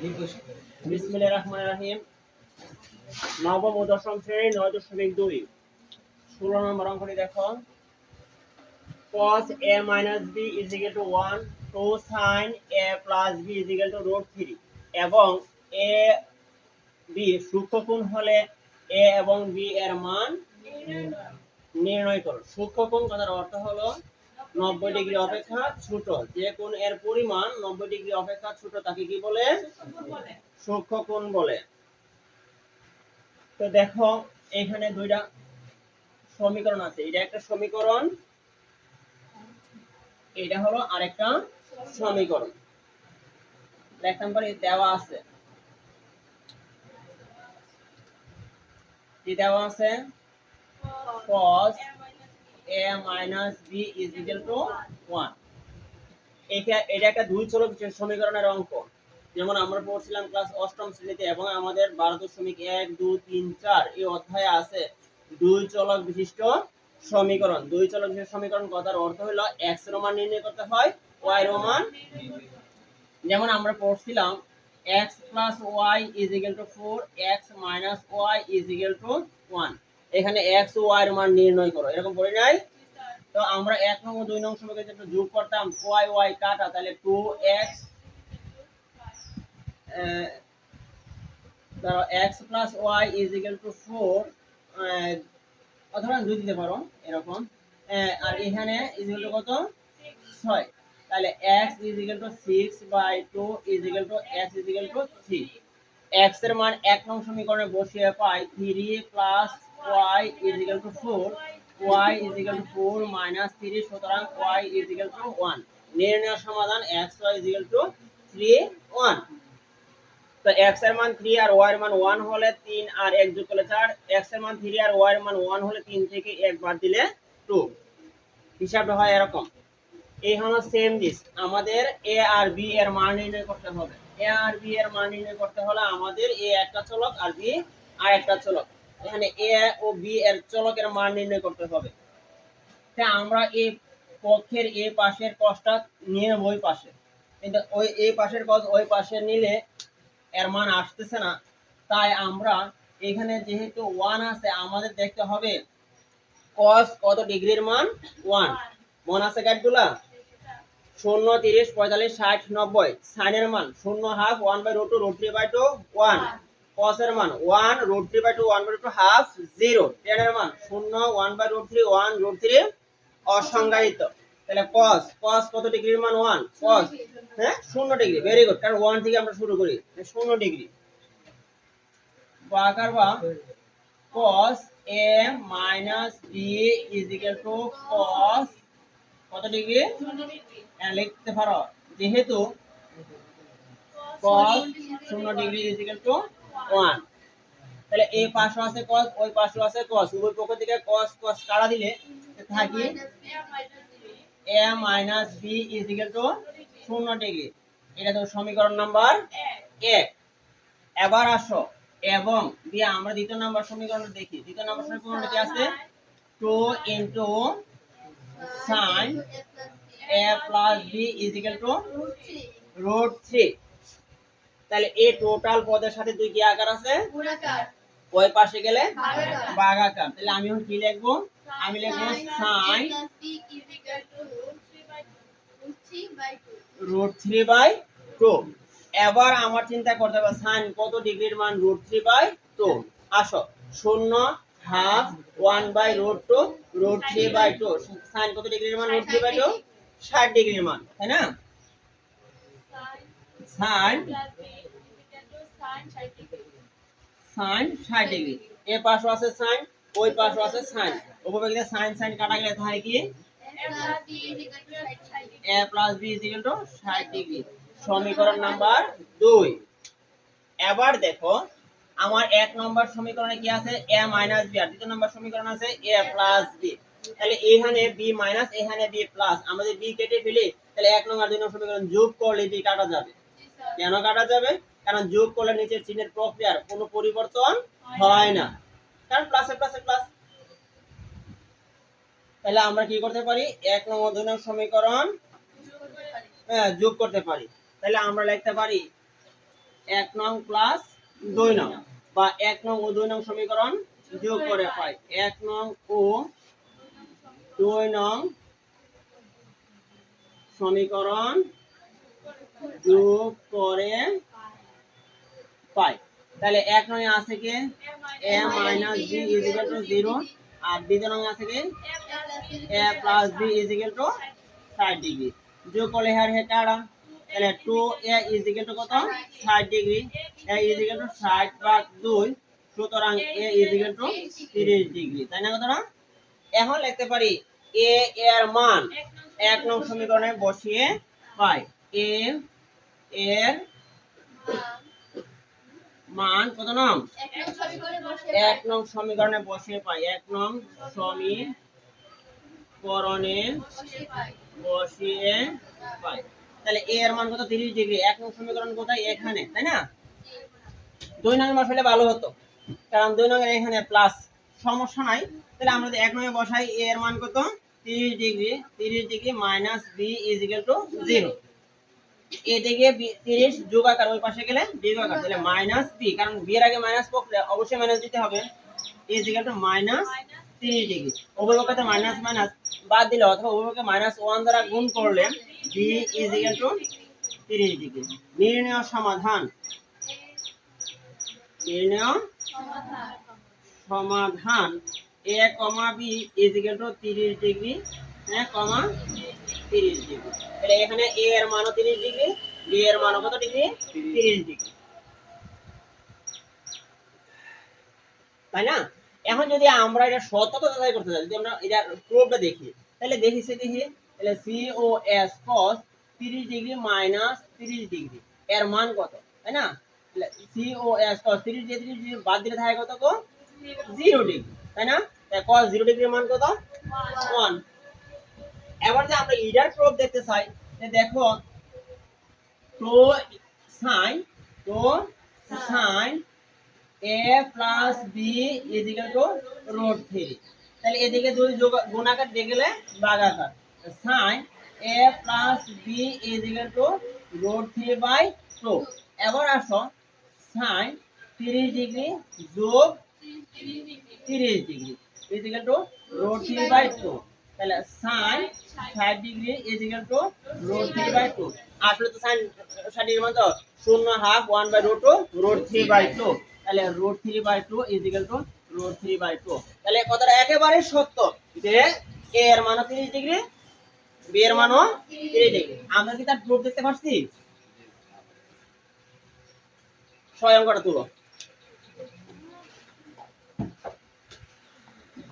বিসমিল্লাহির রহমানির রহিম। নবম ও দশম শ্রেণী 9.2 16 নম্বর অঙ্কটি দেখো। cos a minus b is equal to 1 to sin a plus b is equal to root 3 এবং a b সূক্ষ্মকোণ হলে a এবং b এর মান নির্ণয় করো। সূক্ষ্মকোণ কথার অর্থ হলো 90 ডিগ্রি অপেক্ষা ছোট। যে কোণ এর পরিমাণ 90 ডিগ্রি অপেক্ষা ছোট তাকে কি বলে? সূক্ষ্মকোণ বলে। তো দেখো এখানে দুইটা সমীকরণ আছে, এটা একটা সমীকরণ, এটা হলো আরেকটা সমীকরণ। এক নম্বরে দেওয়া আছে, কি দেওয়া আছে? cos a minus b is equal to 1। এটা একটা দুই চলক সমীকরণের অঙ্ক, যেমন আমরা পড়ছিলাম ক্লাস 8ম শ্রেণীতে, এবং আমাদের 12.1 2 3 4 এই অধ্যায়ে আছে দুই চলক বিশিষ্ট সমীকরণ। দুই চলক বিশিষ্ট সমীকরণ কথার অর্থ হলো x এর মান নির্ণয় করতে হয়, y এর মান। যেমন আমরা পড়ছিলাম x plus y is equal to 4, x minus y is equal to 1। এখানে x ও y এর মান নির্ণয় করো, এরকম পড়ি নাই? তো আমরা 1 নং ও 2 নং সমীকরণে একটু যোগ করতাম, y y কাটা, তাহলে 2x ধরো x plus y is equal to 4, অথবা 2 দিতে পারো এরকম। আর এখানে is equal to কত? 6। তাহলে x is equal to 6/2 is equal to x is equal to 3। x এর মান 1 নং সমীকরণে বসিয়ে পাই 3 plus y is equal to 4, y is equal to 4 minus 3, সুতরাং y is equal to 1। নির্ণয় সমাধান x y is equal to 3 1। তো x এর মান 3 আর y এর মান 1 হলে 3 আর 1 যোগ করলে 4, x এর মান 3 আর y এর মান 1 হলে 3 থেকে 1 বাদ দিলে 2। হিসাবটা হয় এরকম। এই হলো সেম দিস, আমাদের a আর b এর মান নির্ণয় করতে হবে। a আর b এর মান নির্ণয় করতে হলে আমাদের a একটা চলক আর b আর একটা চলক। এখানে a ও b এর চলকের মান নির্ণয় করতে হবে। তাই আমরা এই পক্ষের a পাশের cosটা নিয়ে নেব ওই পাশে, কিন্তু ওই a পাশের cos ওই পাশে নিলে এর মান আসতেছে না। তাই আমরা এখানে যেহেতু 1 আছে, আমাদের দেখতে হবে cos কত ডিগ্রির মান 1। মন আছে গাইডগুলা? 0 30 45 60 90। sin এর মান 0 হাফ 1/√2 √3/2 1। cos এর মান 1 √3/2 1/2 হাফ 0। tan এর মান 0 1/√3 1 √3 অসংজ্ঞায়িত। তাহলে cos কত ডিগ্রির মান 1, cos 0 ডিগ্রি। ভেরি গুড, কারণ 1 থেকে আমরা শুরু করি, 0 ডিগ্রি। বাকার বা cos a minus b is equal to cos কত ডিগ্রি? লিখতে পারো, যেহেতু cos 0 degree is equal to 1। তাহলে এই পাশে আছে cos, ওই পাশে আছে cos, উভয় পক্ষ থেকে cos cos কাটা দিলে থাকি a minus b is equal to 0 degree. এটা তো সমীকরণ নাম্বার 1। এবার আসো এবং দিয়ে আমরা দ্বিতীয় নাম্বার সমীকরণটা দেখি। দ্বিতীয় নাম্বার সমীকরণটা কি আছে? 2 into sin a plus b is equal to √3। তাহলে এই টোটাল পদের সাথে দুই কি আকার আছে? গুণাকার। ওই পাশে গেলে ভাগাকার। তাহলে আমি এখন কি লিখবো? আমি লিখবো sin √3/2। এবার আমার চিন্তা করতে হবে sin কত ডিগ্রির মান √3/2। আসো 0 হাফ 1/√2 √3/2। sin কত ডিগ্রির মান √3/2? 60 ডিগ্রির মান, তাই না? sin 60 degree. এ পাশে আছে sin, ওই পাশে আছে sin, উভয় দিকে sin sin কাটা গেলে থাকে কি? a plus b is equal to 60 degree. সমীকরণ নাম্বার 2। এবার দেখো আমার 1 নম্বর সমীকরণে কি আছে? a minus b। আর দ্বিতীয় নম্বর সমীকরণ আছে a plus b। তাহলে এখানে b মাইনাস, এখানে b প্লাস, আমাদের b কেটে ফেলি, তাহলে 1 নম্বর 2 নম্বর সমীকরণ যোগ করলে b কাটা যাবে। কেন কাটা যাবে? কারণ যোগ করলে নিচের চিহ্নের প্রক্রিয়ার কোনো পরিবর্তন হয় না, কারণ প্লাসে প্লাসে প্লাস। তাহলে আমরা কি করতে পারি? 1 নম্বর 2 নম্বর সমীকরণ যোগ করতে পারি। তাহলে আমরা লিখতে পারি 1 নং প্লাস 2 নং, বা 1 নং ও 2 নং সমীকরণ যোগ করে পাই। 1 নং ও 2 নং সমীকরণ যোগ করে পাই। তাহলে 1 নং এ আছে কি a minus b is equal two 0, আর দ্বিতীয় নং আছে কি a plus b is equal two 60 degree. যোগ করলে হ্যাঁ হ্যাঁ টাড়া, তাহলে 2a ইজ ইকুয়াল টু কত 60 degree, a is equal two 60 ভাগ 2, সুতরাং a is equal to 30 degree, তাই না কথাটা? এখন লিখতে পারি a এর মান 1 নং সমীকরণে বসিয়ে পাই। a এর মান কত নং 1 নং সমীকরণে বসিয়ে পাই। 1 নং সমীকরণে বসিয়ে পাই। তাহলে a এর মান কত 30 ডিগ্রি, 1 নং সমীকরণ কোথায় এখানে, তাই না? 2 নং বসালে ভালো হতো, কারণ 2 নং এর এখানে প্লাস, সমস্যা নাই। তাহলে আমরা যদি 1 নং এ বসাই a এর মান কত 30 degree, 30 degree minus b is equal two 0। এদিকে 30 যোগ আকার, ওই পাশে গেলে বিয়োগ আকার, তাহলে মাইনাস b, কারণ b এর আগে মাইনাস পড়লে অবশ্যই মাইনাস দিতে হবে। Is equal to minus 30 degree. উভয়পক্ষে মাইনাস মাইনাস বাদ দিলে অথবা উভয়পক্ষে -1 দ্বারা গুণ করলে b is equal to 30 degree. নির্ণয় সমাধান, নির্ণয় সমাধান a, b is equal to 30 degree, comma 30 degree. তাহলে এখানে a এর মানও 30 ডিগ্রি, b এর মানও কত ডিগ্রি 30 ডিগ্রি, তাই না? এখন যদি আমরা এটা সত্যতা যাচাই করতে চাই, যদি আমরা এটা প্রুফটা দেখি, তাহলে দেখি তাহলে cos cos 30 degree minus 30 degree এর মান কত, তাই না? তাহলে cos cos 30 ডিগ্রি বাদ দিলে থাকে কত গো 0 ডিগ্রি, তাই না? তাই cos 0 ডিগ্রির মান কত 1। এবার যে আমরা এটার প্রুফ দেখতে চাই, দেখো তো sin a plus b is equal two √3। তাহলে এদিকে দুই গুণাকার দিয়ে গেলে ভাগাকার, sin a plus b is equal two √3/2। এবার আসো sin 30 ডিগ্রি যোগ 30 ডিগ্রি ইজ ইকুয়াল টু √3/2। তাহলে sin 60 degree is equal two √3/2। আসলে তো sin 60 ডিগ্রি মানে তো 0.5 1/√2 √3/2। তাহলে √3/2 ইজ ইকুয়াল টু √3/2। তাহলে কথাটা একেবারে সত্য যে a এর মান 30 ডিগ্রি, b এর মান 30 ডিগ্রি। আমরা কি তার প্রুফ দেখতে পাচ্ছি? স্বয়ং করে তুলো।